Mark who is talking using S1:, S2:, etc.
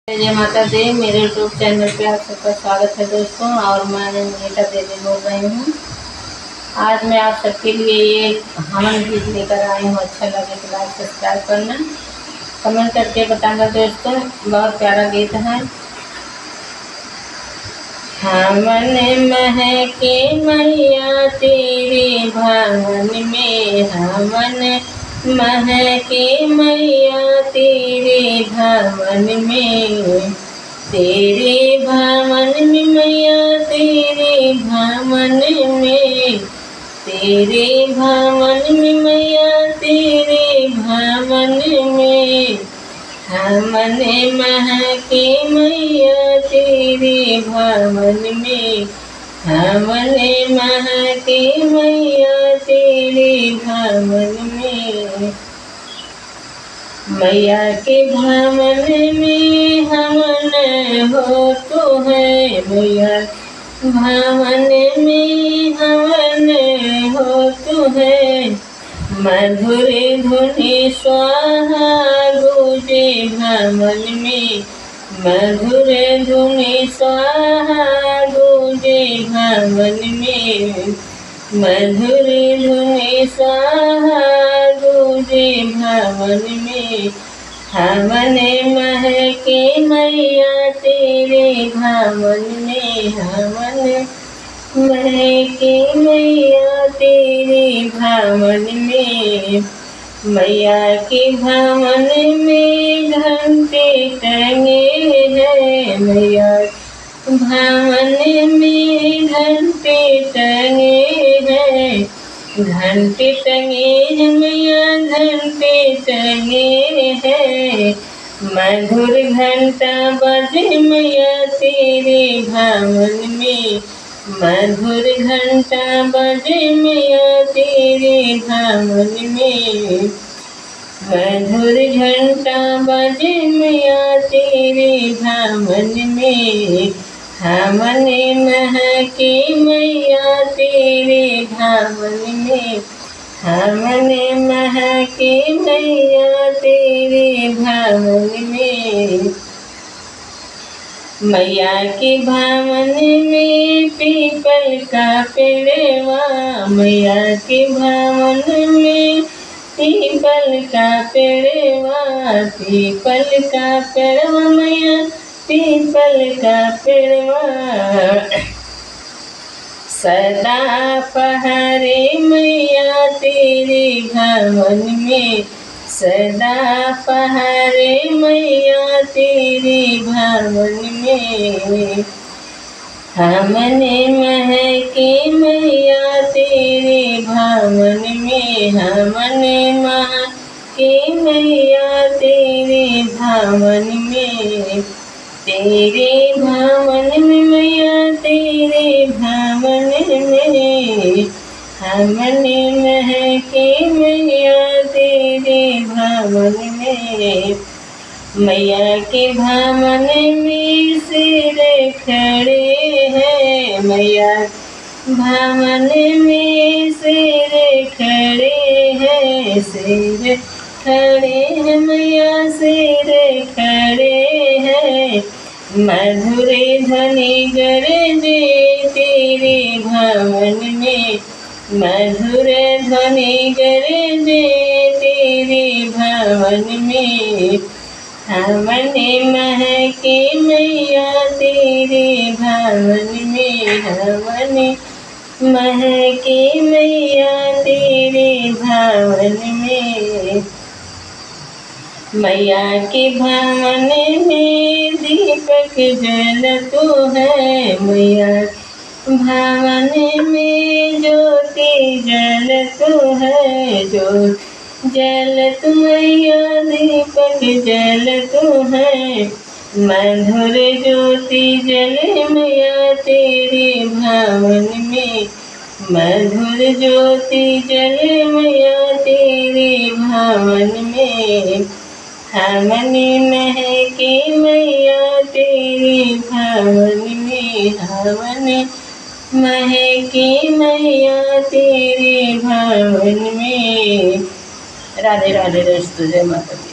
S1: जय माता दी। मेरे यूट्यूब चैनल पे आप सबका स्वागत है दोस्तों। और मैं नीता देवी बोल रही हूँ। आज मैं आप सबके लिए ये हवन गीत लेकर आई हूँ। अच्छा लगे तो लाइक सब्सक्राइब करना, कमेंट करके बताना दोस्तों। बहुत प्यारा गीत है। हमन महके मैया तेरे भवन में, हमन महके मैया तेरे भवन में, तेरे भवन में मैया तेरे भवन में, तेरे भवन में मैया तेरे भवन में, हमन महके मैया तेरे भवन में, हमन महके मैया तेरे भवन में। मैया के भवन में हमन हो तो है, मैया भवन में हमन हो तो है, मधुर धुनि स्वाहा गूंजे भवन में, मधुर धुनि स्वाहा गूंजे भवन में, मधुर धुनि स्वाहा गूंजे भवन में। हमन महके मैया तेरे भवन में, हमन महके मैया तेरे भवन में। मैया के भवन में घंटे टंगे हैं, मैया भवन में घंटे टंगे हैं, घंटे टंगे हैं मैया घंटे टंगे हैं, मधुर घंटा बजे मैया तेरे भवन में, मधुर घंटा बजे मैया तेरे भवन में, मधुर घंटा बजे मैया तेरे भवन में। हमन महके मैया तेरे भवन में, हमन महके मैया तेरे भवन में। मैया के भवन में पीपल का पेड़वा, मैया के भवन में पीपल का पेड़वा, पीपल का पेड़वा मैया पीपल का पेड़वा, सदा पहरे मैया तेरे भवन में, सदा पहरे मैया तेरे भवन में। हमन महके मैया तेरे भवन में, हमन महके मैया तेरे भवन में, तेरे भवन में मैया तेरे भवन में। हमन महके मैया तेरे भवन में। मैया के भवन में सिर खड़े हैं, मैया भवन में सिर खड़े हैं, सिर खड़े हैं मैया सिर खड़े हैं, मधुर ध्वनि गरजे तेरे भवन में, मधुर ध्वनि गरजे तेरे भवन में। हमन महके मैया तेरे भवन में, हमन महके मैया तेरे भवन में। मैया के भवन में दीपक जलतो है, मैया भवन में ज्योति जलतो है, जो जलत मैया दीपक जलतो है, मधुर ज्योति जले मैया तेरे भवन में, मधुर ज्योति जले मैया तेरे भवन में। हमन महके मैया तेरे भवन में, हमन महके मैया तेरे भवन में। राधे राधे दोस्तों, जय माता दी।